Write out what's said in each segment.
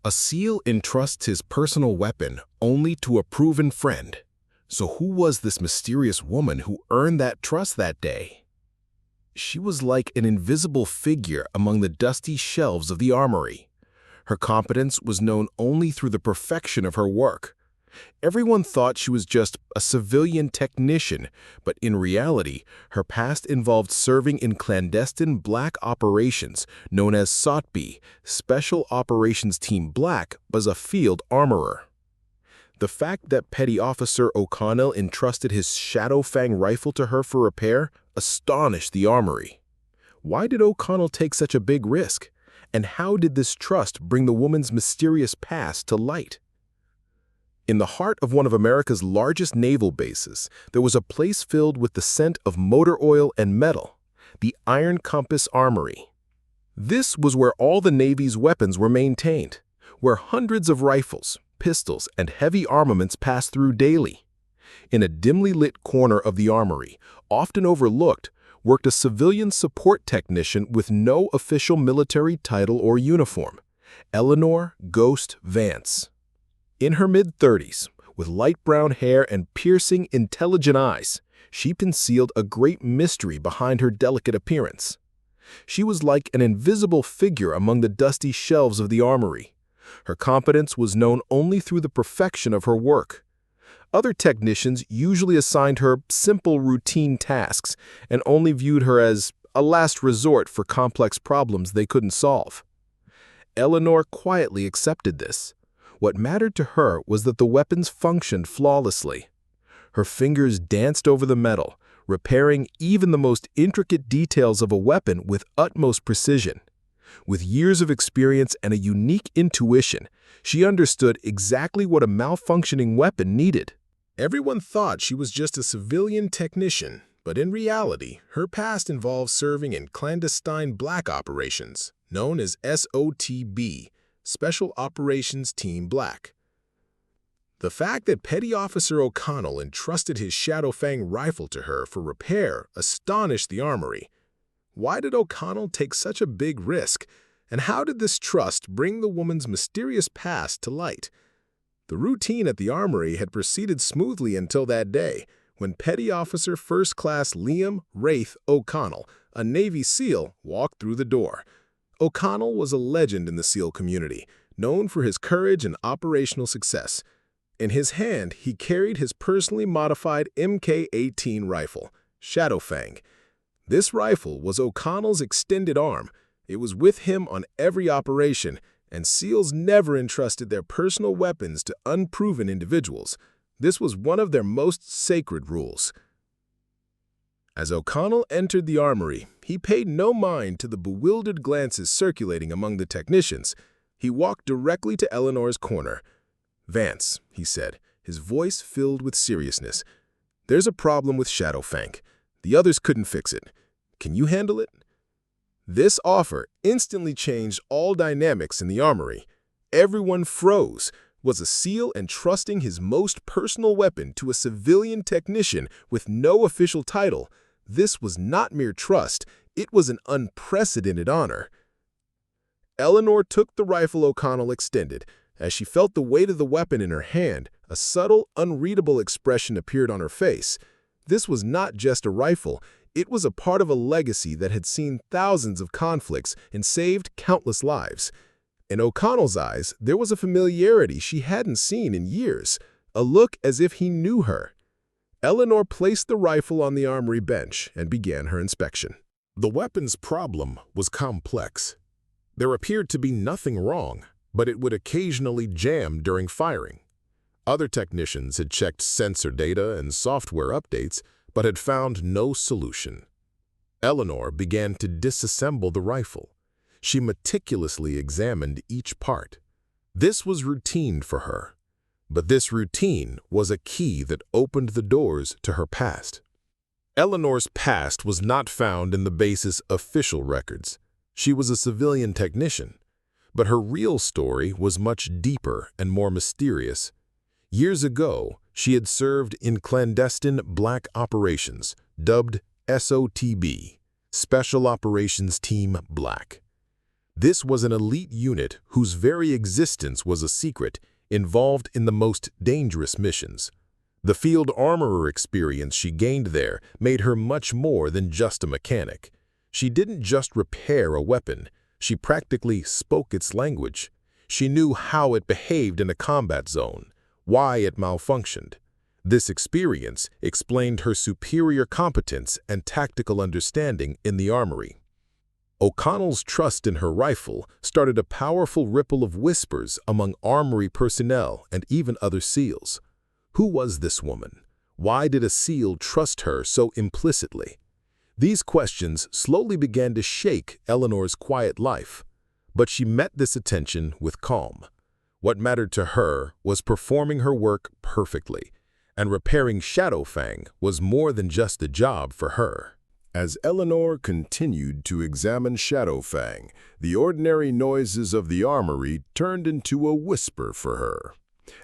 A SEAL entrusts his personal weapon only to a proven friend. So who was this mysterious woman who earned that trust that day? She was like an invisible figure among the dusty shelves of the armory. Her competence was known only through the perfection of her work. Everyone thought she was just a civilian technician, but in reality, her past involved serving in clandestine black operations known as SOTB, Special Operations Team Black, as a field armorer. The fact that Petty Officer O'Connell entrusted his Shadowfang rifle to her for repair astonished the armory. Why did O'Connell take such a big risk? And how did this trust bring the woman's mysterious past to light? In the heart of one of America's largest naval bases, there was a place filled with the scent of motor oil and metal, the Iron Compass Armory. This was where all the Navy's weapons were maintained, where hundreds of rifles, pistols, and heavy armaments passed through daily. In a dimly lit corner of the armory, often overlooked, worked a civilian support technician with no official military title or uniform, Eleanor "Ghost" Vance. In her mid-30s, with light brown hair and piercing, intelligent eyes, she concealed a great mystery behind her delicate appearance. She was like an invisible figure among the dusty shelves of the armory. Her competence was known only through the perfection of her work. Other technicians usually assigned her simple routine tasks and only viewed her as a last resort for complex problems they couldn't solve. Eleanor quietly accepted this. What mattered to her was that the weapons functioned flawlessly. Her fingers danced over the metal, repairing even the most intricate details of a weapon with utmost precision. With years of experience and a unique intuition, she understood exactly what a malfunctioning weapon needed. Everyone thought she was just a civilian technician, but in reality, her past involved serving in clandestine black operations, known as SOTB, Special Operations Team Black. The fact that Petty Officer O'Connell entrusted his Shadowfang rifle to her for repair astonished the armory. Why did O'Connell take such a big risk, and how did this trust bring the woman's mysterious past to light? The routine at the armory had proceeded smoothly until that day, when Petty Officer First Class Liam "Wraith" O'Connell, a Navy SEAL, walked through the door. O'Connell was a legend in the SEAL community, known for his courage and operational success. In his hand, he carried his personally modified Mk-18 rifle, Shadowfang. This rifle was O'Connell's extended arm. It was with him on every operation, and SEALs never entrusted their personal weapons to unproven individuals. This was one of their most sacred rules. As O'Connell entered the armory, he paid no mind to the bewildered glances circulating among the technicians. He walked directly to Eleanor's corner. "Vance," he said, his voice filled with seriousness, "there's a problem with Shadowfang. The others couldn't fix it. Can you handle it?" This offer instantly changed all dynamics in the armory. Everyone froze. Was a SEAL entrusting his most personal weapon to a civilian technician with no official title? This was not mere trust, it was an unprecedented honor. Eleanor took the rifle O'Connell extended. As she felt the weight of the weapon in her hand, a subtle, unreadable expression appeared on her face. This was not just a rifle, it was a part of a legacy that had seen thousands of conflicts and saved countless lives. In O'Connell's eyes, there was a familiarity she hadn't seen in years, a look as if he knew her. Eleanor placed the rifle on the armory bench and began her inspection. The weapon's problem was complex. There appeared to be nothing wrong, but it would occasionally jam during firing. Other technicians had checked sensor data and software updates, but had found no solution. Eleanor began to disassemble the rifle. She meticulously examined each part. This was routine for her. But this routine was a key that opened the doors to her past. Eleanor's past was not found in the base's official records. She was a civilian technician. But her real story was much deeper and more mysterious. Years ago, she had served in clandestine black operations, dubbed SOTB, Special Operations Team Black. This was an elite unit whose very existence was a secret, involved in the most dangerous missions. The field armorer experience she gained there made her much more than just a mechanic. She didn't just repair a weapon, she practically spoke its language. She knew how it behaved in a combat zone, why it malfunctioned. This experience explained her superior competence and tactical understanding in the armory. O'Connell's trust in her rifle started a powerful ripple of whispers among armory personnel and even other SEALs. Who was this woman? Why did a SEAL trust her so implicitly? These questions slowly began to shake Eleanor's quiet life, but she met this attention with calm. What mattered to her was performing her work perfectly, and repairing Shadowfang was more than just a job for her. As Eleanor continued to examine Shadowfang, the ordinary noises of the armory turned into a whisper for her.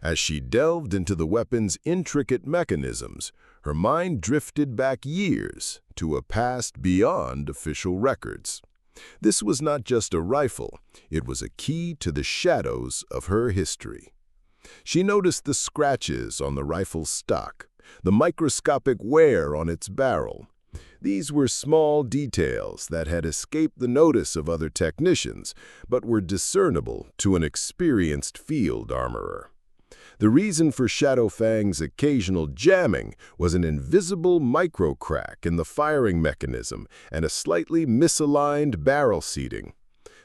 As she delved into the weapon's intricate mechanisms, her mind drifted back years to a past beyond official records. This was not just a rifle, it was a key to the shadows of her history. She noticed the scratches on the rifle's stock, the microscopic wear on its barrel. These were small details that had escaped the notice of other technicians, but were discernible to an experienced field armorer. The reason for Shadowfang's occasional jamming was an invisible micro-crack in the firing mechanism and a slightly misaligned barrel seating.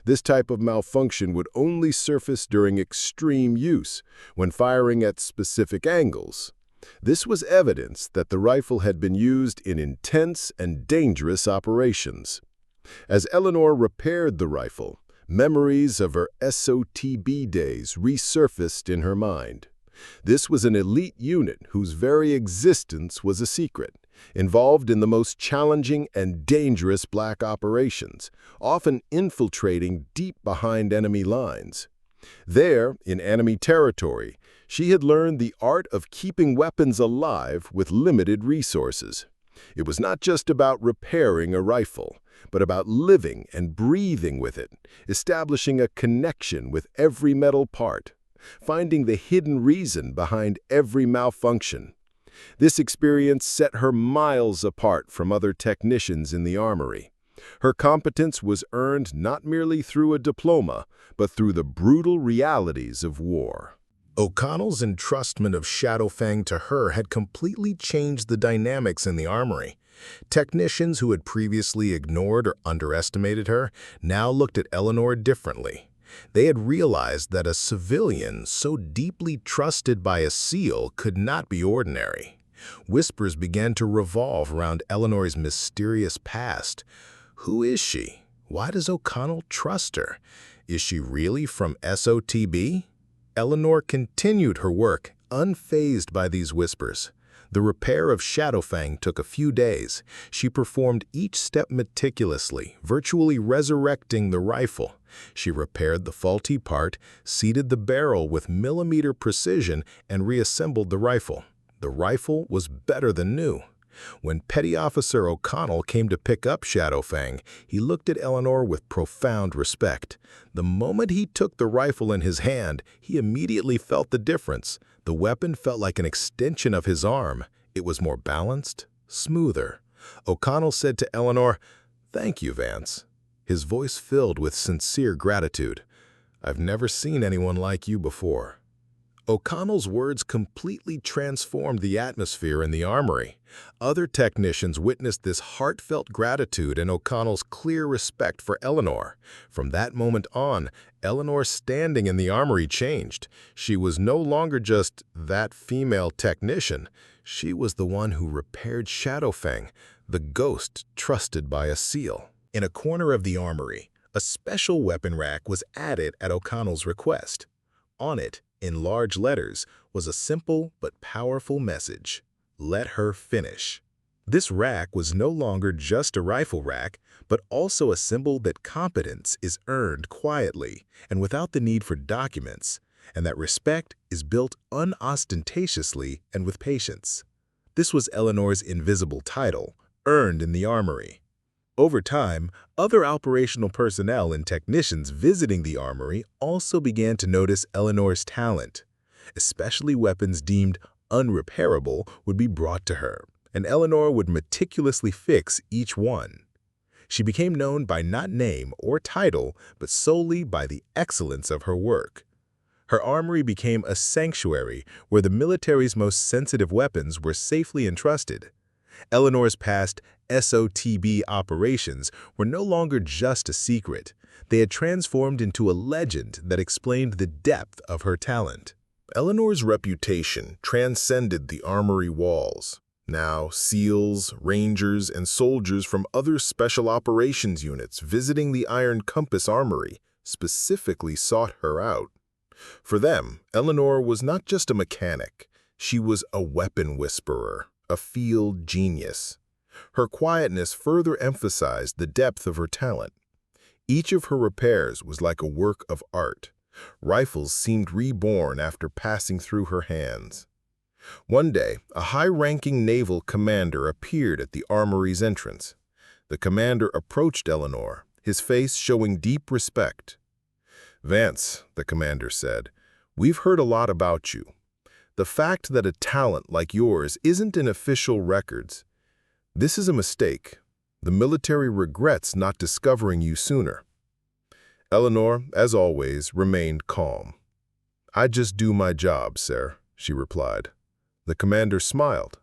This type of malfunction would only surface during extreme use, when firing at specific angles. This was evidence that the rifle had been used in intense and dangerous operations. As Eleanor repaired the rifle, memories of her SOTB days resurfaced in her mind. This was an elite unit whose very existence was a secret, involved in the most challenging and dangerous black operations, often infiltrating deep behind enemy lines. There, in enemy territory, she had learned the art of keeping weapons alive with limited resources. It was not just about repairing a rifle, but about living and breathing with it, establishing a connection with every metal part, finding the hidden reason behind every malfunction. This experience set her miles apart from other technicians in the armory. Her competence was earned not merely through a diploma, but through the brutal realities of war. O'Connell's entrustment of Shadowfang to her had completely changed the dynamics in the armory. Technicians who had previously ignored or underestimated her now looked at Eleanor differently. They had realized that a civilian so deeply trusted by a SEAL could not be ordinary. Whispers began to revolve around Eleanor's mysterious past. Who is she? Why does O'Connell trust her? Is she really from SOTB? Eleanor continued her work, unfazed by these whispers. The repair of Shadowfang took a few days. She performed each step meticulously, virtually resurrecting the rifle. She repaired the faulty part, seated the barrel with millimeter precision, and reassembled the rifle. The rifle was better than new. When Petty Officer O'Connell came to pick up Shadowfang, he looked at Eleanor with profound respect. The moment he took the rifle in his hand, he immediately felt the difference. The weapon felt like an extension of his arm. It was more balanced, smoother. O'Connell said to Eleanor, "Thank you, Vance." His voice filled with sincere gratitude. "I've never seen anyone like you before." O'Connell's words completely transformed the atmosphere in the armory. Other technicians witnessed this heartfelt gratitude and O'Connell's clear respect for Eleanor. From that moment on, Eleanor's standing in the armory changed. She was no longer just that female technician. She was the one who repaired Shadowfang, the ghost trusted by a SEAL. In a corner of the armory, a special weapon rack was added at O'Connell's request. On it, in large letters, was a simple but powerful message: "Let her finish." This rack was no longer just a rifle rack, but also a symbol that competence is earned quietly and without the need for documents, and that respect is built unostentatiously and with patience. This was Eleanor's invisible title, earned in the armory. Over time, other operational personnel and technicians visiting the armory also began to notice Eleanor's talent. Especially weapons deemed unrepairable would be brought to her, and Eleanor would meticulously fix each one. She became known by not name or title, but solely by the excellence of her work. Her armory became a sanctuary where the military's most sensitive weapons were safely entrusted. Eleanor's past SOTB operations were no longer just a secret. They had transformed into a legend that explained the depth of her talent. Eleanor's reputation transcended the armory walls. Now, SEALs, Rangers, and soldiers from other special operations units visiting the Iron Compass Armory specifically sought her out. For them, Eleanor was not just a mechanic. She was a weapon whisperer, a field genius. Her quietness further emphasized the depth of her talent. Each of her repairs was like a work of art. Rifles seemed reborn after passing through her hands. One day, a high-ranking naval commander appeared at the armory's entrance. The commander approached Eleanor, his face showing deep respect. "Vance," the commander said, "we've heard a lot about you. The fact that a talent like yours isn't in official records. This is a mistake. The military regrets not discovering you sooner." Eleanor, as always, remained calm. "I just do my job, sir," she replied. The commander smiled.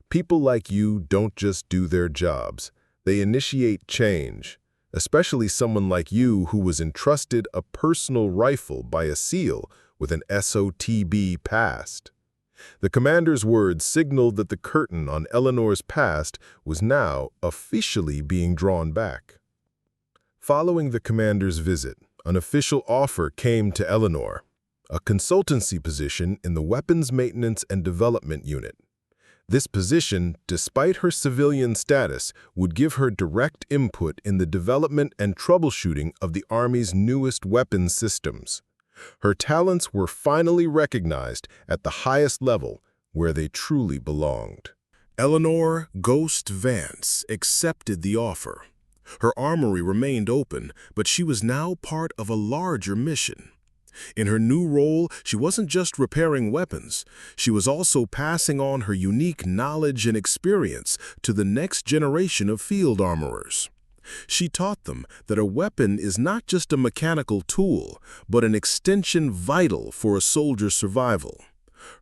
"People like you don't just do their jobs. They initiate change, especially someone like you who was entrusted a personal rifle by a SEAL with an SOTB past." The commander's words signaled that the curtain on Eleanor's past was now officially being drawn back. Following the commander's visit, an official offer came to Eleanor, a consultancy position in the Weapons Maintenance and Development Unit. This position, despite her civilian status, would give her direct input in the development and troubleshooting of the Army's newest weapons systems. Her talents were finally recognized at the highest level, where they truly belonged. Eleanor "Ghost" Vance accepted the offer. Her armory remained open, but she was now part of a larger mission. In her new role, she wasn't just repairing weapons. She was also passing on her unique knowledge and experience to the next generation of field armorers. She taught them that a weapon is not just a mechanical tool, but an extension vital for a soldier's survival.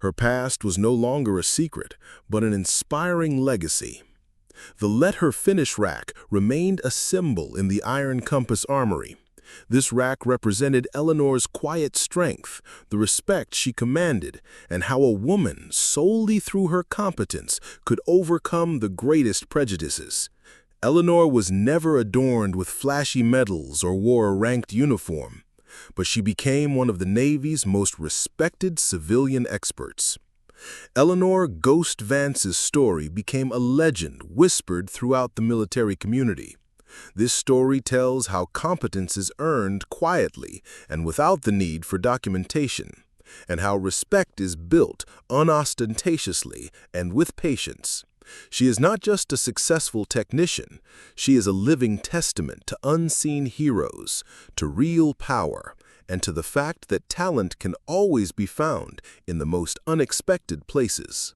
Her past was no longer a secret, but an inspiring legacy. The "Let Her Finish" rack remained a symbol in the Iron Compass Armory. This rack represented Eleanor's quiet strength, the respect she commanded, and how a woman, solely through her competence, could overcome the greatest prejudices. Eleanor was never adorned with flashy medals or wore a ranked uniform, but she became one of the Navy's most respected civilian experts. Eleanor "Ghost" Vance's story became a legend whispered throughout the military community. This story tells how competence is earned quietly and without the need for documentation, and how respect is built unostentatiously and with patience. She is not just a successful technician, she is a living testament to unseen heroes, to real power, and to the fact that talent can always be found in the most unexpected places.